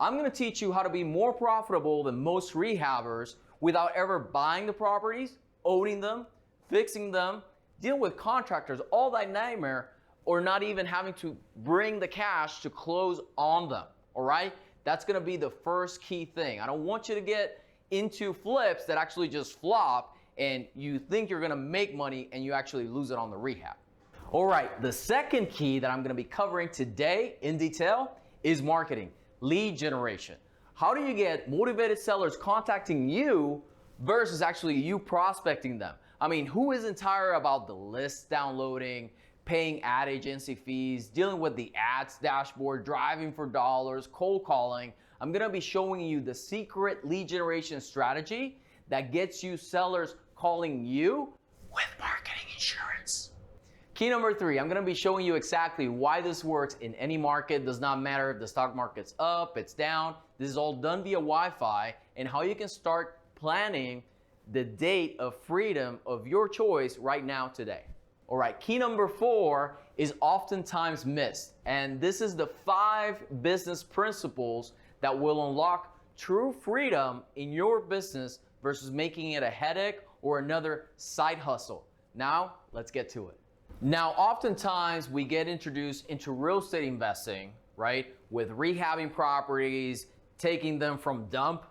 I'm going to teach you how to be more profitable than most rehabbers without ever buying the properties, owning them, fixing them, dealing with contractors, all that nightmare, or not even having to bring the cash to close on them, all right? That's gonna be the first key thing. I don't want you to get into flips that actually just flop and you think you're gonna make money and you actually lose it on the rehab. All right, the second key that I'm gonna be covering today in detail is marketing, lead generation. How do you get motivated sellers contacting you versus actually you prospecting them? I mean, who isn't tired about the list downloading, paying ad agency fees, dealing with the ads dashboard, driving for dollars, cold calling? I'm gonna be showing you the secret lead generation strategy that gets you sellers calling you with marketing insurance. Key number 3, I'm gonna be showing you exactly why this works in any market. Does not matter if the stock market's up, it's down. This is all done via Wi-Fi, and how you can start planning the date of freedom of your choice right now today. All right, key number 4 is oftentimes missed, and this is the 5 business principles that will unlock true freedom in your business versus making it a headache or another side hustle. Now, let's get to it. Now, oftentimes we get introduced into real estate investing, right? With rehabbing properties, taking them from dump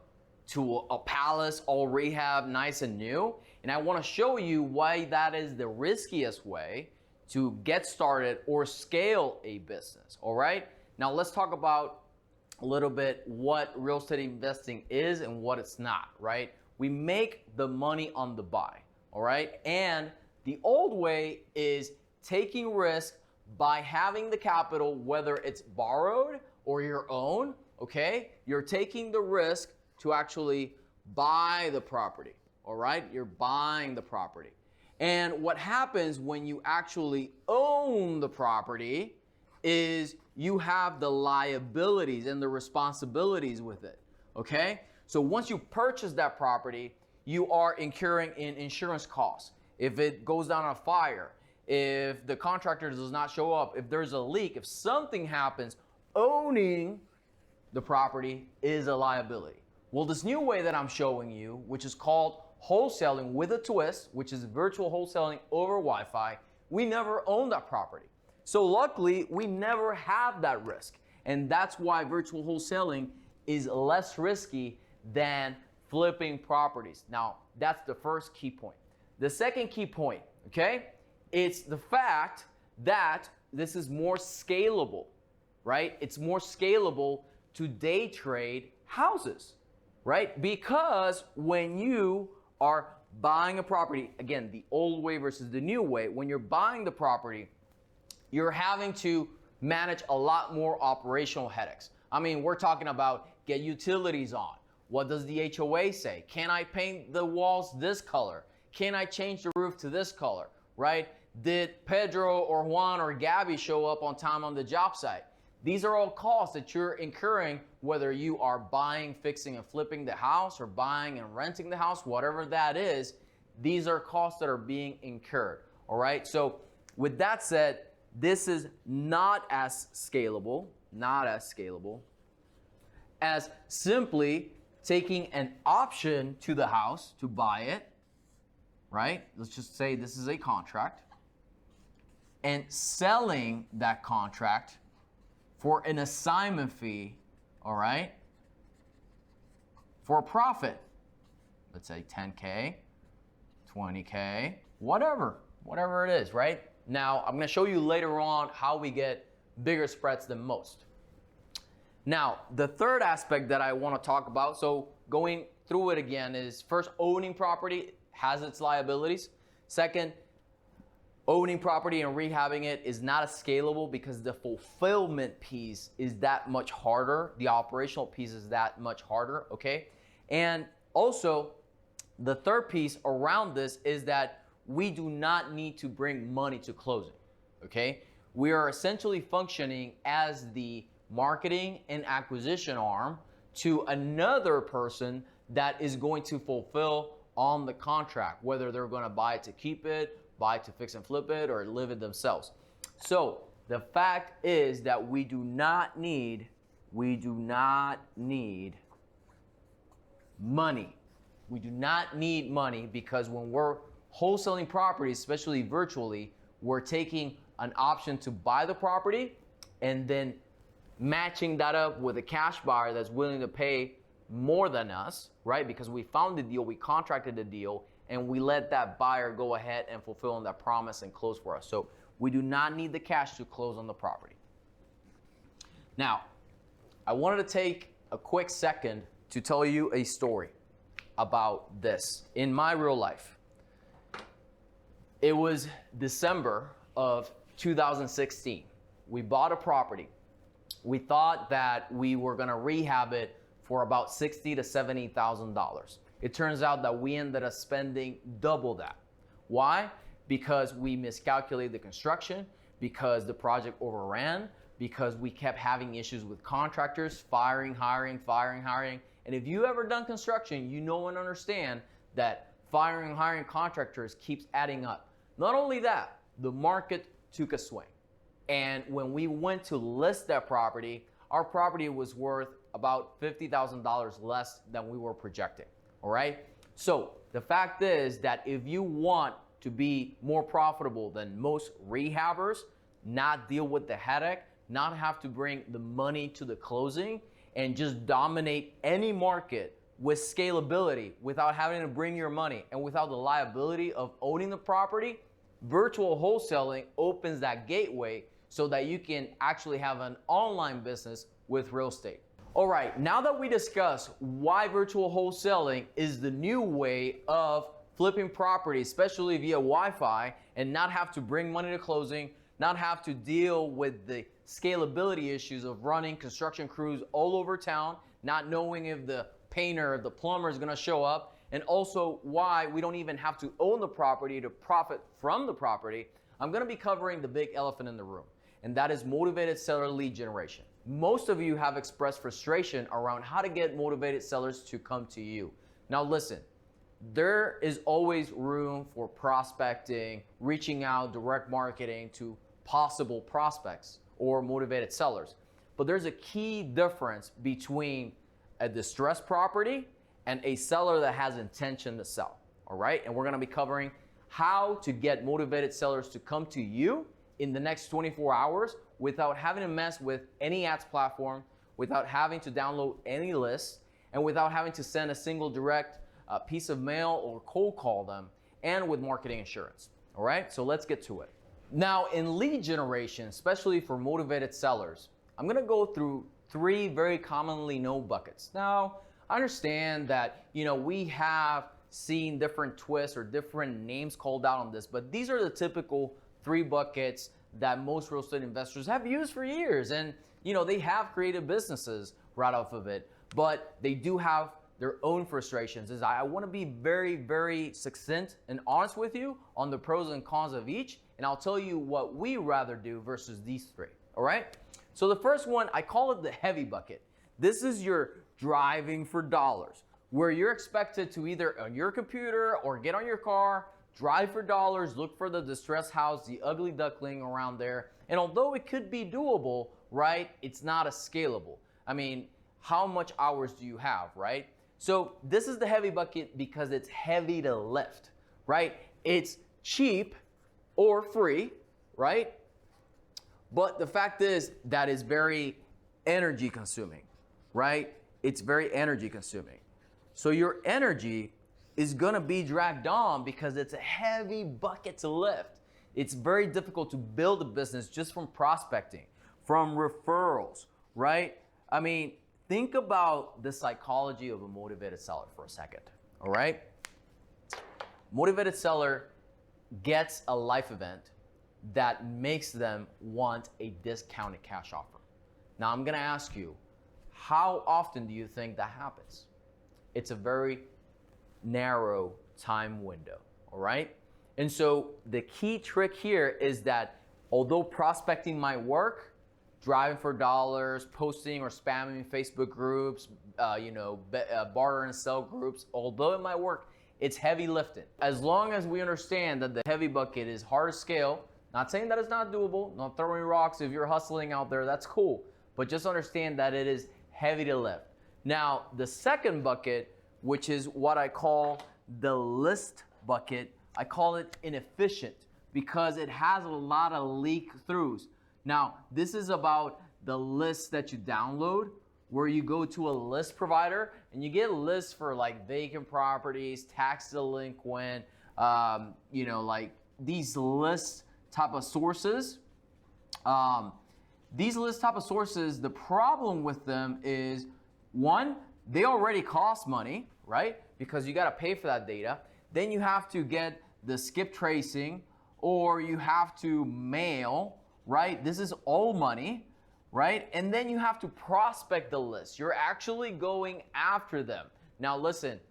to a palace, all rehab, nice and new. And I want to show you why that is the riskiest way to get started or scale a business, all right? Now let's talk about a little bit what real estate investing is and what it's not, right? We make the money on the buy, all right? And the old way is taking risk by having the capital, whether it's borrowed or your own, okay? You're taking the risk to actually buy the property, all right? You're buying the property. And what happens when you actually own the property is you have the liabilities and the responsibilities with it, okay? So once you purchase that property, you are incurring in insurance costs. If it goes down a fire, if the contractor does not show up, if there's a leak, if something happens, owning the property is a liability. Well, this new way that I'm showing you, which is called wholesaling with a twist, which is virtual wholesaling over Wi-Fi, we never own that property. So luckily, we never have that risk. And that's why virtual wholesaling is less risky than flipping properties. Now, that's the first key point. The second key point, okay, it's the fact that this is more scalable, right? It's more scalable to day trade houses, right? Because when you are buying a property, again, the old way versus the new way, when you're buying the property, you're having to manage a lot more operational headaches. I mean, we're talking about get utilities on. What does the HOA say? Can I paint the walls this color? Can I change the roof to this color, right? Did Pedro or Juan or Gabby show up on time on the job site? These are all costs that you're incurring, whether you are buying, fixing, and flipping the house or buying and renting the house, whatever that is, these are costs that are being incurred, all right? So with that said, this is not as scalable as simply taking an option to the house to buy it, right? Let's just say this is a contract, and selling that contract for an assignment fee, all right, for a profit. Let's say 10K, 20K, whatever it is, right? Now, I'm gonna show you later on how we get bigger spreads than most. Now, the third aspect that I wanna talk about, so going through it again, is first, owning property has its liabilities. Second, owning property and rehabbing it is not as scalable because the fulfillment piece is that much harder. The operational piece is that much harder, okay? And also, the third piece around this is that we do not need to bring money to closing, okay? We are essentially functioning as the marketing and acquisition arm to another person that is going to fulfill on the contract, whether they're gonna buy it to keep it, buy to fix and flip it, or live it themselves. So the fact is that we do not need we do not need money. We do not need money because when we're wholesaling properties, especially virtually, we're taking an option to buy the property and then matching that up with a cash buyer that's willing to pay more than us, right? Because we found the deal, we contracted the deal, and we let that buyer go ahead and fulfill on that promise and close for us. So we do not need the cash to close on the property. Now, I wanted to take a quick second to tell you a story about this in my real life. It was December of 2016. We bought a property. We thought that we were gonna rehab it for about $60,000 to $70,000. It turns out that we ended up spending double that. Why? Because we miscalculated the construction, because the project overran, because we kept having issues with contractors, firing, hiring. And if you ever done construction, you know and understand that firing and hiring contractors keeps adding up. Not only that, the market took a swing. And when we went to list that property, our property was worth about $50,000 less than we were projecting, all right? So the fact is that if you want to be more profitable than most rehabbers, not deal with the headache, not have to bring the money to the closing, and just dominate any market with scalability without having to bring your money and without the liability of owning the property, virtual wholesaling opens that gateway so that you can actually have an online business with real estate. All right, now that we discussed why virtual wholesaling is the new way of flipping property, especially via Wi-Fi, and not have to bring money to closing, not have to deal with the scalability issues of running construction crews all over town, not knowing if the painter or the plumber is gonna show up, and also why we don't even have to own the property to profit from the property, I'm gonna be covering the big elephant in the room, and that is motivated seller lead generation. Most of you have expressed frustration around how to get motivated sellers to come to you. Now listen, there is always room for prospecting, reaching out, direct marketing to possible prospects or motivated sellers. But there's a key difference between a distressed property and a seller that has intention to sell, all right? And we're gonna be covering how to get motivated sellers to come to you in the next 24 hours without having to mess with any ads platform, without having to download any lists, and without having to send a single direct piece of mail or cold call them, and with marketing insurance, all right? So let's get to it. Now, in lead generation, especially for motivated sellers, I'm gonna go through 3 very commonly known buckets. Now, I understand that, we have seen different twists or different names called out on this, but these are the typical 3 buckets that most real estate investors have used for years. And, they have created businesses right off of it, but they do have their own frustrations. I wanna be very, very succinct and honest with you on the pros and cons of each, and I'll tell you what we rather do versus these 3, all right? So the first one, I call it the heavy bucket. This is your driving for dollars, where you're expected to either on your computer or get on your car, drive for dollars, look for the distressed house, the ugly duckling around there. And although it could be doable, right, it's not as scalable. I mean, how much hours do you have, right? So this is the heavy bucket because it's heavy to lift, right? It's cheap or free, right? But the fact is that is very energy consuming, right? It's very energy consuming. So your energy is gonna be dragged on because it's a heavy bucket to lift. It's very difficult to build a business just from prospecting, from referrals, right? I mean, think about the psychology of a motivated seller for a second, all right? Motivated seller gets a life event that makes them want a discounted cash offer. Now I'm gonna ask you, how often do you think that happens? It's a very narrow time window, all right? And so the key trick here is that although prospecting might work, driving for dollars, posting or spamming Facebook groups, barter and sell groups, although it might work, it's heavy lifting. As long as we understand that the heavy bucket is hard to scale, not saying that it's not doable, not throwing rocks if you're hustling out there, that's cool. but just understand that it is heavy to lift. Now, the second bucket, which is what I call the list bucket, I call it inefficient because it has a lot of leak throughs. Now, this is about the lists that you download, where you go to a list provider and you get lists for like vacant properties, tax delinquent, like these list type of sources. These list type of sources, the problem with them is, one, they already cost money, right? Because you gotta pay for that data. Then you have to get the skip tracing, or you have to mail, right? This is all money, right? And then you have to prospect the list. You're actually going after them. Now listen,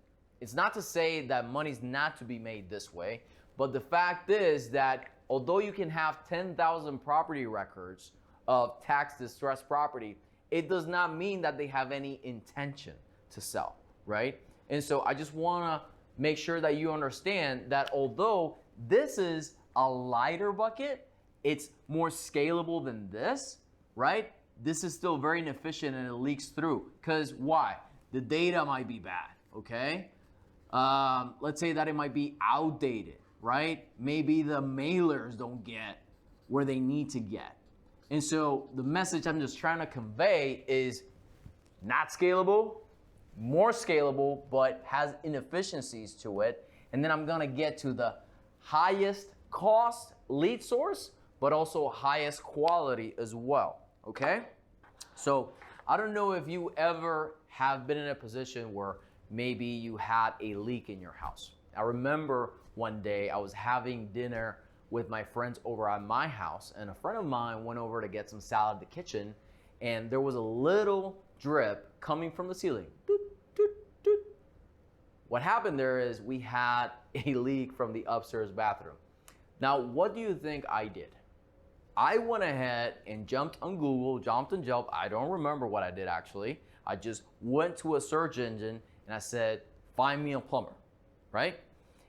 it's not to say that money's not to be made this way, but the fact is that although you can have 10,000 property records of tax distressed property, it does not mean that they have any intention to sell, right? And so I just wanna make sure that you understand that although this is a lighter bucket, it's more scalable than this, right? This is still very inefficient and it leaks through. Because why? The data might be bad, okay? Let's say that it might be outdated, right? Maybe the mailers don't get where they need to get. And so the message I'm just trying to convey is not scalable, more scalable, but has inefficiencies to it. And then I'm gonna get to the highest cost lead source, but also highest quality as well, okay? So I don't know if you ever have been in a position where maybe you had a leak in your house. I remember one day I was having dinner with my friends over at my house, and a friend of mine went over to get some salad in the kitchen, and there was a little drip coming from the ceiling. Doot, doot, doot. What happened there is we had a leak from the upstairs bathroom. Now, what do you think I did? I went ahead and jumped on Google, jumped on Yelp. I don't remember what I did actually. I just went to a search engine and I said, find me a plumber, right?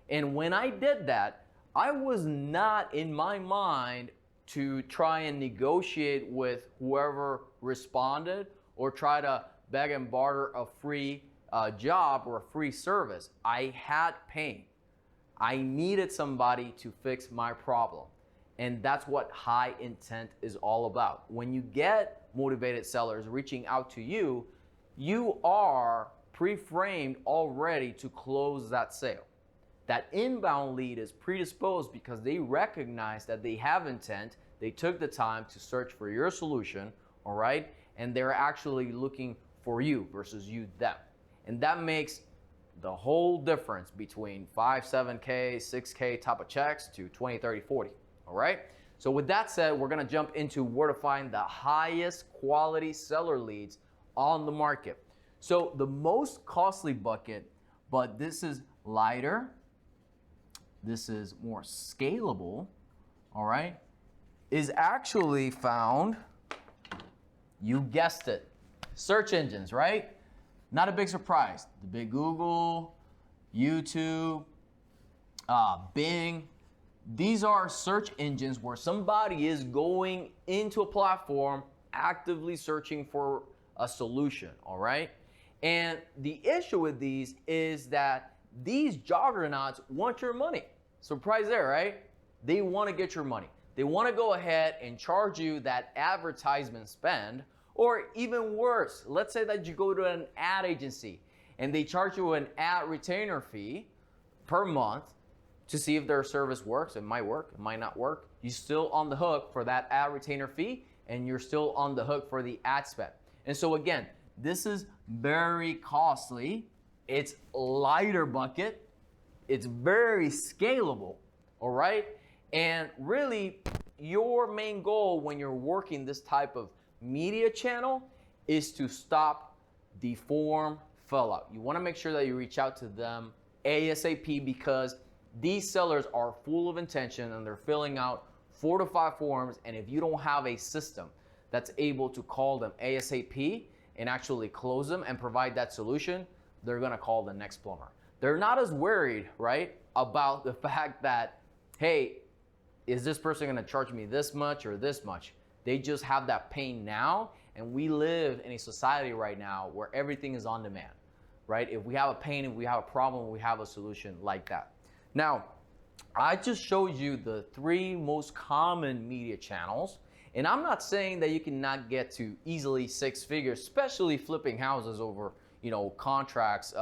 And when I did that, I was not in my mind to try and negotiate with whoever responded or try to beg and barter a free job or a free service. I had pain. I needed somebody to fix my problem. And that's what high intent is all about. When you get motivated sellers reaching out to you, you are pre-framed already to close that sale. That inbound lead is predisposed because they recognize that they have intent, they took the time to search for your solution, all right? And they're actually looking for you versus you them. And that makes the whole difference between 5, 7K, 6K type of checks to 20, 30, 40, all right? So with that said, we're gonna jump into where to find the highest quality seller leads on the market. So the most costly bucket, but this is lighter, this is more scalable, all right, is actually found, you guessed it, search engines, right? Not a big surprise. The big Google, YouTube, Bing, these are search engines where somebody is going into a platform actively searching for a solution, all right? And the issue with these is that these juggernauts want your money. Surprise there, right? They want to get your money. They want to go ahead and charge you that advertisement spend, or even worse, let's say that you go to an ad agency and they charge you an ad retainer fee per month to see if their service works. It might work, it might not work. You're still on the hook for that ad retainer fee, and you're still on the hook for the ad spend. And so again, this is very costly. It's lighter bucket. It's very scalable, all right? And really, your main goal when you're working this type of media channel is to stop the form fill out. You want to make sure that you reach out to them ASAP, because these sellers are full of intention and they're filling out 4 to 5 forms, and if you don't have a system that's able to call them ASAP and actually close them and provide that solution, they're gonna call the next plumber. They're not as worried, right, about the fact that, hey, is this person gonna charge me this much or this much? They just have that pain now, And we live in a society right now where everything is on demand, right? If we have a pain, if we have a problem, we have a solution like that. Now, I just showed you the 3 most common media channels. And I'm not saying that you cannot get to easily 6 figures, especially flipping houses over, contracts,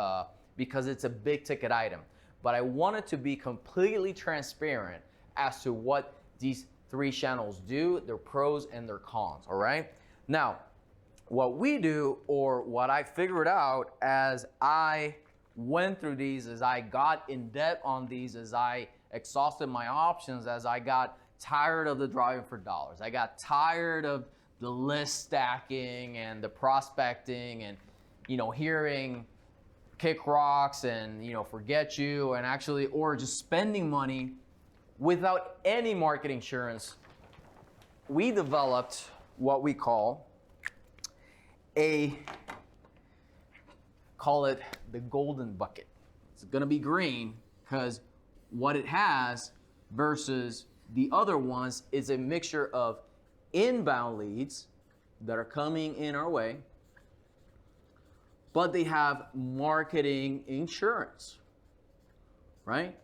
because it's a big ticket item. But I wanted to be completely transparent as to what these 3 channels do, their pros and their cons, all right? Now, what we do, or what I figured out as I went through these, as I got in debt on these, as I exhausted my options, as I got tired of the driving for dollars, I got tired of the list stacking and the prospecting and, hearing kick rocks and, forget you, and actually, or just spending money without any market insurance. We developed what we call it the golden bucket. It's gonna be green because what it has versus the other ones is a mixture of inbound leads that are coming in our way, but they have marketing insurance, right?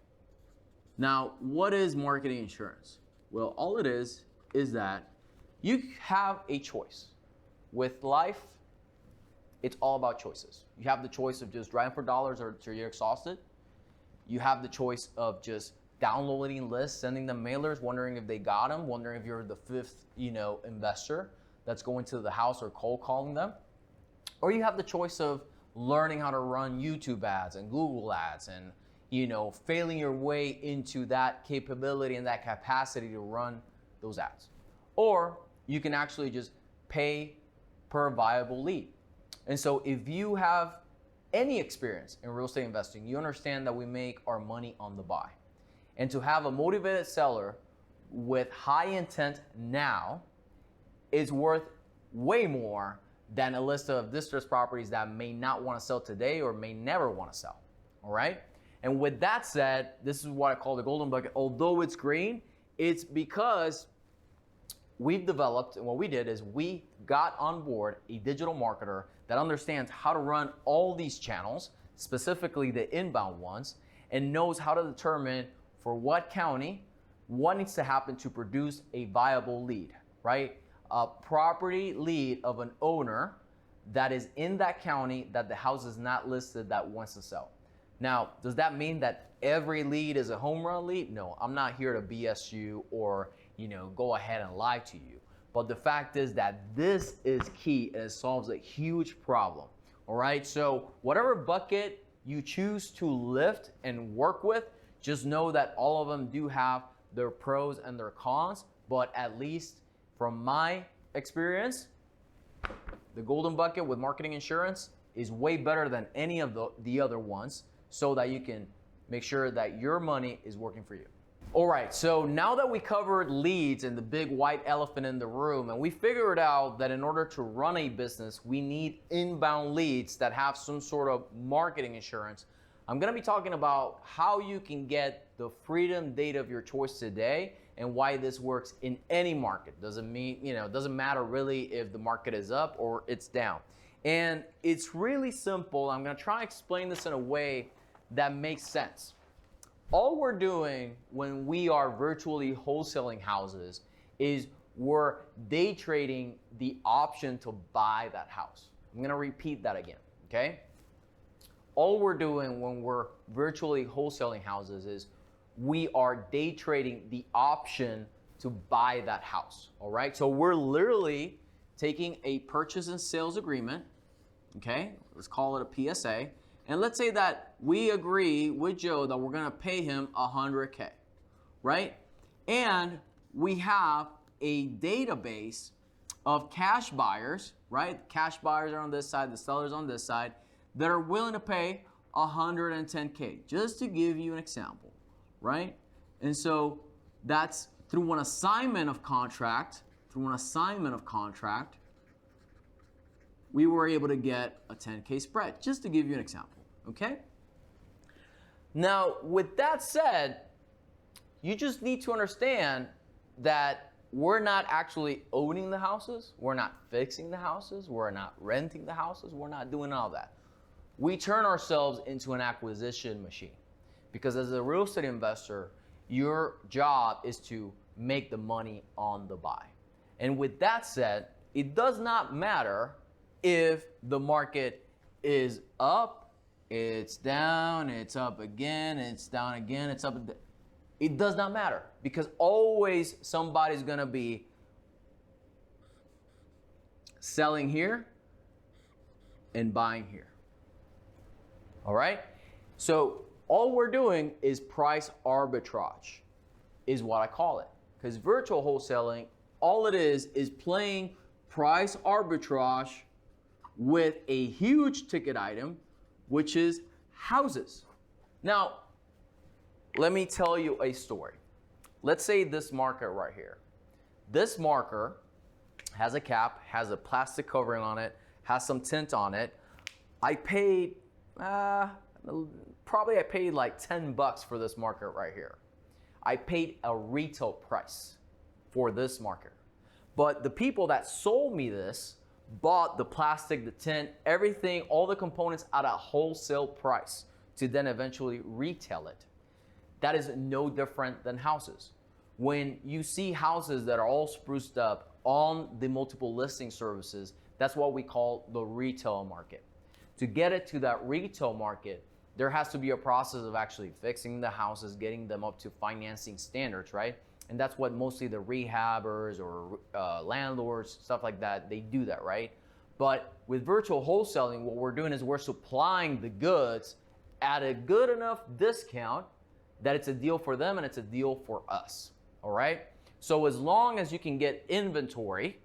Now, what is marketing insurance? Well, all it is that you have a choice. With life, it's all about choices. You have the choice of just driving for dollars or until you're exhausted. You have the choice of just downloading lists, sending them mailers, wondering if they got them, wondering if you're the 5th, investor that's going to the house or cold calling them. Or you have the choice of learning how to run YouTube ads and Google ads and, failing your way into that capability and that capacity to run those ads. Or you can actually just pay per viable lead. And so if you have any experience in real estate investing, you understand that we make our money on the buy. And to have a motivated seller with high intent now is worth way more than a list of distressed properties that may not want to sell today or may never want to sell, all right? And with that said, this is what I call the golden bucket. Although it's green, it's because we've developed, and what we did is we got on board a digital marketer that understands how to run all these channels, specifically the inbound ones, and knows how to determine for what county, what needs to happen to produce a viable lead, right? A property lead of an owner that is in that county that the house is not listed that wants to sell. Now, does that mean that every lead is a home run lead? No, I'm not here to BS you or, go ahead and lie to you. But the fact is that this is key and it solves a huge problem, all right? So whatever bucket you choose to lift and work with, just know that all of them do have their pros and their cons, but at least from my experience, the golden bucket with marketing insurance is way better than any of the other ones, so that you can make sure that your money is working for you. All right, so now that we covered leads and the big white elephant in the room, and we figured out that in order to run a business, we need inbound leads that have some sort of marketing insurance, I'm gonna be talking about how you can get the freedom date of your choice today and why this works in any market. Doesn't matter really if the market is up or it's down. And it's really simple. I'm gonna try and explain this in a way that makes sense. All we're doing when we are virtually wholesaling houses is we're day trading the option to buy that house. I'm gonna repeat that again, okay? All we're doing when we're virtually wholesaling houses is we are day trading the option to buy that house, all right? So we're literally taking a purchase and sales agreement, okay? Let's call it a PSA. And let's say that we agree with Joe that we're gonna pay him $100K, right? And we have a database of cash buyers, right? Cash buyers are on this side, the sellers on this side, that are willing to pay $110K, just to give you an example, right? And so that's through an assignment of contract, we were able to get a 10K spread, just to give you an example, okay? Now, with that said, you just need to understand that we're not actually owning the houses, we're not fixing the houses, we're not renting the houses, we're not doing all that. We turn ourselves into an acquisition machine. Because as a real estate investor, your job is to make the money on the buy. And with that said, it does not matter if the market is up, it's down, it's up again, it's down again, it's up. It does not matter, because always somebody's gonna be selling here and buying here. All right? So all we're doing is price arbitrage, is what I call it. Because virtual wholesaling, all it is playing price arbitrage with a huge ticket item, which is houses. Now, let me tell you a story. Let's say this marker right here. This marker has a cap, has a plastic covering on it, has some tint on it. I paid, probably I paid like $10 for this marker right here. I paid a retail price for this marker. But the people that sold me this bought the plastic, the tint, everything, all the components at a wholesale price to then eventually retail it. That is no different than houses. When you see houses that are all spruced up on the multiple listing services, that's what we call the retail market. To get it to that retail market, there has to be a process of actually fixing the houses, getting them up to financing standards, right? And that's what mostly the rehabbers or landlords, stuff like that, they do that, right? But with virtual wholesaling, what we're doing is we're supplying the goods at a good enough discount that it's a deal for them and it's a deal for us, all right? So as long as you can get inventory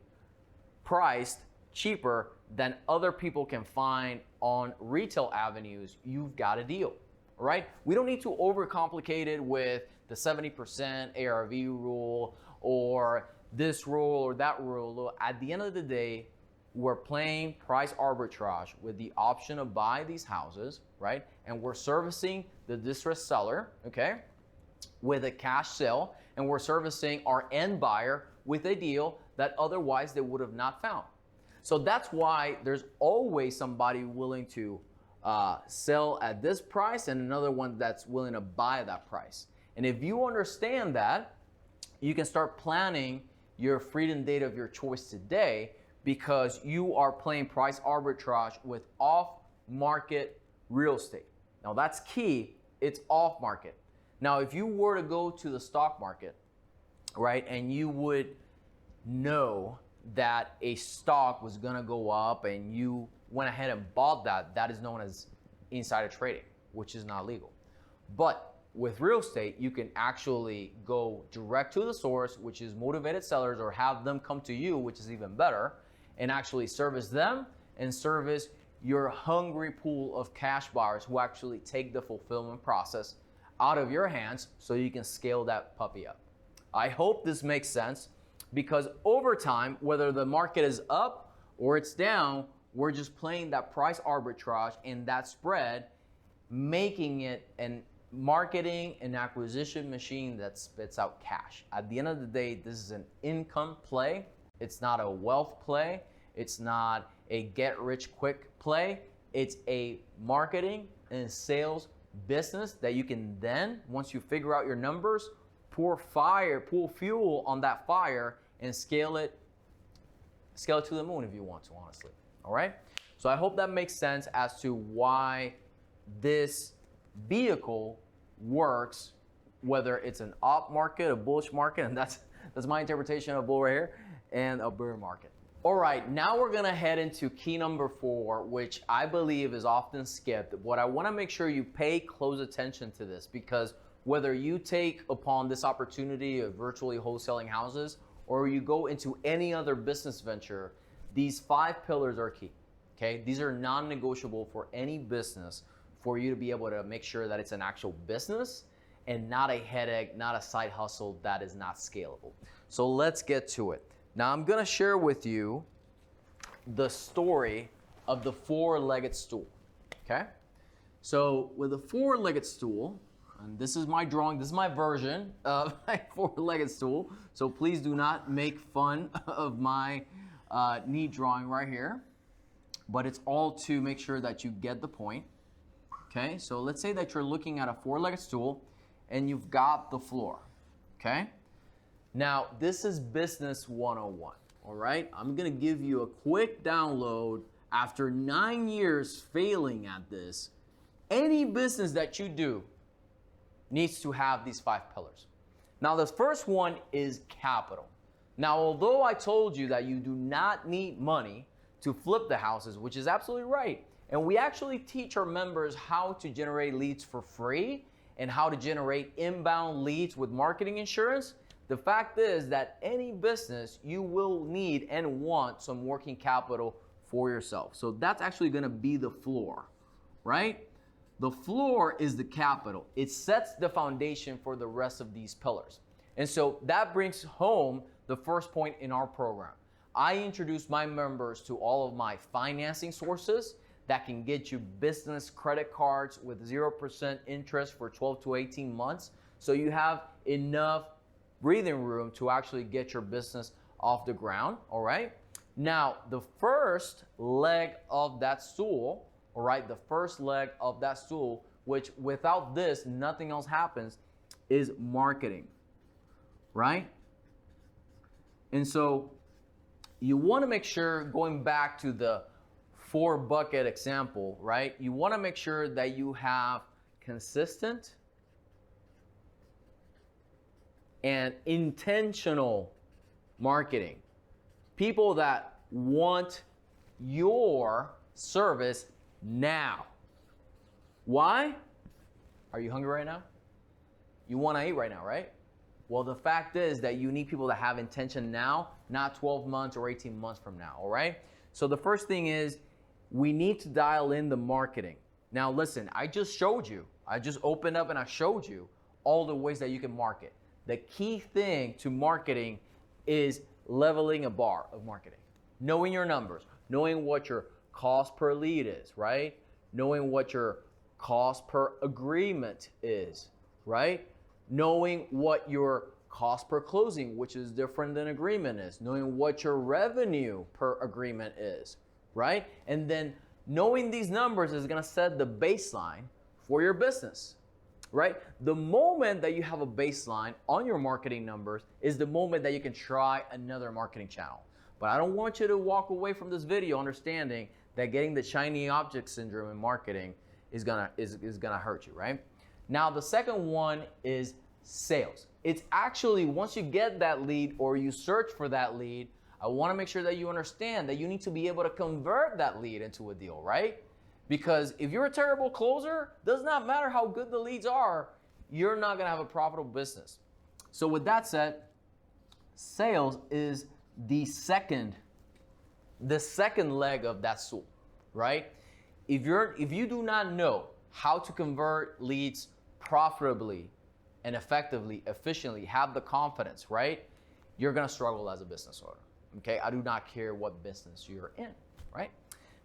priced cheaper than other people can find on retail avenues, you've got a deal, right? We don't need to overcomplicate it with the 70% ARV rule or this rule or that rule. At the end of the day, we're playing price arbitrage with the option to buy these houses, right? And we're servicing the distressed seller, okay, with a cash sale, and we're servicing our end buyer with a deal that otherwise they would have not found. So that's why there's always somebody willing to sell at this price and another one that's willing to buy that price. And if you understand that, you can start planning your freedom date of your choice today, because you are playing price arbitrage with off-market real estate. Now that's key, it's off-market. Now if you were to go to the stock market, right, and you would know that a stock was gonna go up and you went ahead and bought that, that is known as insider trading, which is not legal. But with real estate, you can actually go direct to the source, which is motivated sellers, or have them come to you, which is even better, and actually service them and service your hungry pool of cash buyers who actually take the fulfillment process out of your hands so you can scale that puppy up. I hope this makes sense, because over time, whether the market is up or it's down, we're just playing that price arbitrage and that spread, making it an marketing and acquisition machine that spits out cash. At the end of the day, this is an income play. It's not a wealth play. It's not a get-rich-quick play. It's a marketing and sales business that you can then, once you figure out your numbers, pour fuel on that fire and scale it to the moon if you want to, honestly. All right? So I hope that makes sense as to why this vehicle works, whether it's an up market, a bullish market, and that's my interpretation of bull right here, and a bear market. All right, now we're gonna head into key number 4, which I believe is often skipped. What I wanna make sure you pay close attention to this, because whether you take upon this opportunity of virtually wholesaling houses or you go into any other business venture, these 5 pillars are key, okay? These are non-negotiable for any business, for you to be able to make sure that it's an actual business and not a headache, not a side hustle that is not scalable. So let's get to it. Now I'm gonna share with you the story of the 4-legged stool, okay? So with a 4-legged stool, And this is my drawing, this is my version of my four-legged stool. So please do not make fun of my neat drawing right here. But it's all to make sure that you get the point. Okay, so let's say that you're looking at a four-legged stool and you've got the floor. Okay, now this is business 101. All right, I'm gonna give you a quick download. After 9 years failing at this, any business that you do needs to have these 5 pillars. Now, the first one is capital. Now, although I told you that you do not need money to flip the houses, which is absolutely right, and we actually teach our members how to generate leads for free and how to generate inbound leads with marketing insurance, the fact is that any business, you will need and want some working capital for yourself. So that's actually gonna be the floor, right? The floor is the capital. It sets the foundation for the rest of these pillars. And so that brings home the first point in our program. I introduce my members to all of my financing sources that can get you business credit cards with 0% interest for 12 to 18 months. So you have enough breathing room to actually get your business off the ground, all right? Now, the first leg of that stool, all right, the first leg of that stool, which without this, nothing else happens, is marketing, right? And so you want to make sure, going back to the 4-bucket example, right? You want to make sure that you have consistent and intentional marketing. People that want your service now. Why? Are you hungry right now? You want to eat right now, right? Well, the fact is that you need people that have intention now, not 12 months or 18 months from now, all right? So the first thing is we need to dial in the marketing. Now listen, I just showed you, I just opened up and I showed you all the ways that you can market. The key thing to marketing is leveling a bar of marketing. Knowing your numbers, knowing what your cost per lead is, right? Knowing what your cost per agreement is, right? Knowing what your cost per closing, which is different than agreement, is. Knowing what your revenue per agreement is, right? And then knowing these numbers is gonna set the baseline for your business, right? The moment that you have a baseline on your marketing numbers is the moment that you can try another marketing channel. But I don't want you to walk away from this video understanding that getting the shiny object syndrome in marketing is gonna hurt you, right? Now, the second one is sales. It's actually, once you get that lead or you search for that lead, I wanna make sure that you understand that you need to be able to convert that lead into a deal, right? Because if you're a terrible closer, does not matter how good the leads are, you're not gonna have a profitable business. So with that said, sales is the second leg of that stool, right? If you do not know how to convert leads profitably and effectively, efficiently, have the confidence, right? You're gonna struggle as a business owner, okay? I do not care what business you're in, right?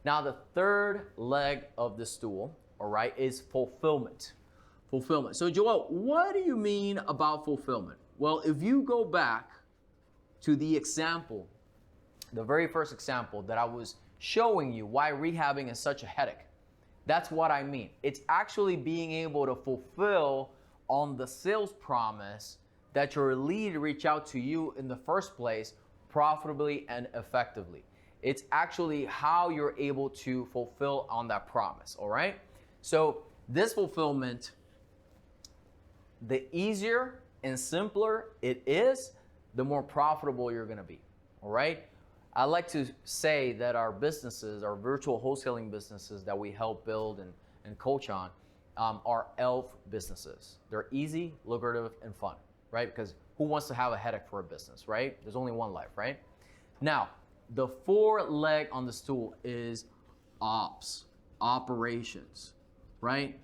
Now, the third leg of the stool, all right, is fulfillment. Fulfillment. So Joel, what do you mean about fulfillment? Well, if you go back to the example, the very first example that I was showing you why rehabbing is such a headache, that's what I mean. It's actually being able to fulfill on the sales promise that your lead reach out to you in the first place profitably and effectively. It's actually how you're able to fulfill on that promise, all right? So this fulfillment, the easier and simpler it is, the more profitable you're gonna be, all right? I like to say that our businesses, our virtual wholesaling businesses that we help build and coach on, are ELF businesses. They're easy, lucrative, and fun, right? Because who wants to have a headache for a business, right? There's only one life, right? Now, the fourth leg on the stool is ops, operations, right?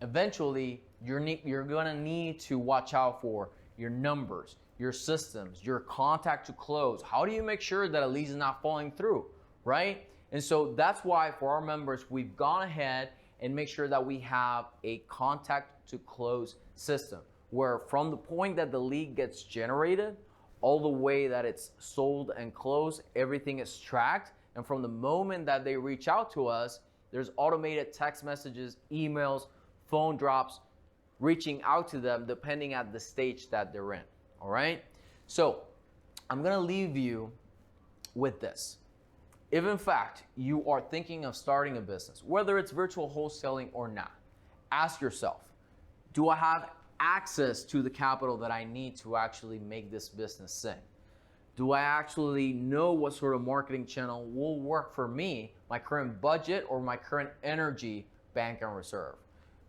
Eventually, you're gonna need to watch out for your numbers, your systems, your contact to close. How do you make sure that a lead is not falling through, right? And so that's why for our members, we've gone ahead and make sure that we have a contact to close system where from the point that the lead gets generated all the way that it's sold and closed, everything is tracked. And from the moment that they reach out to us, there's automated text messages, emails, phone drops, reaching out to them depending at the stage that they're in, all right? So I'm gonna leave you with this. If in fact you are thinking of starting a business, whether it's virtual wholesaling or not, ask yourself, do I have access to the capital that I need to actually make this business sing? Do I actually know what sort of marketing channel will work for me, my current budget or my current energy, bank, and reserve?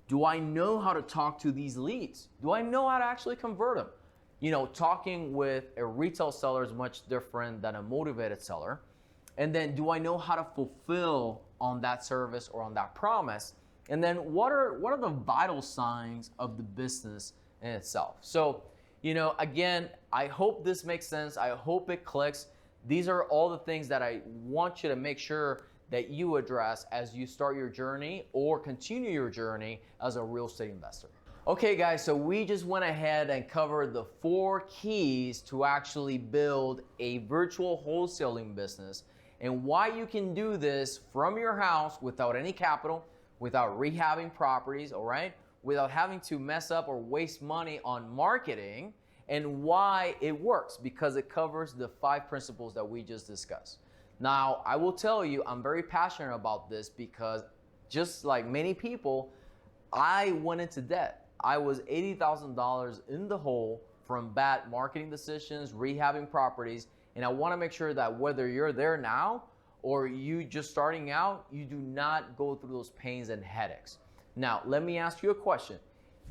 Do I know how to talk to these leads? Do I know how to actually convert them? You know, talking with a retail seller is much different than a motivated seller. And then do I know how to fulfill on that service or on that promise? And then what are the vital signs of the business in itself? So, you know, again, I hope this makes sense. I hope it clicks. These are all the things that I want you to make sure that you address as you start your journey or continue your journey as a real estate investor. Okay guys, so we just went ahead and covered the 4 keys to actually build a virtual wholesaling business and why you can do this from your house without any capital, without rehabbing properties, all right? Without having to mess up or waste money on marketing, and why it works, because it covers the 5 principles that we just discussed. Now, I will tell you, I'm very passionate about this because just like many people, I went into debt. I was $80,000 in the hole from bad marketing decisions, rehabbing properties, and I wanna make sure that whether you're there now or you just starting out, you do not go through those pains and headaches. Now, let me ask you a question.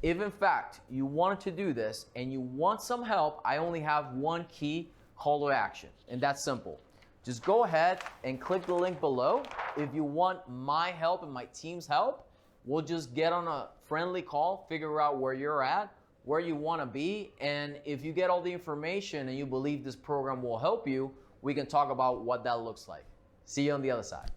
If in fact you wanted to do this and you want some help, I only have one key call to action, and that's simple. Just go ahead and click the link below. If you want my help and my team's help, we'll just get on a friendly call, figure out where you're at, where you want to be, and if you get all the information and you believe this program will help you, we can talk about what that looks like. See you on the other side.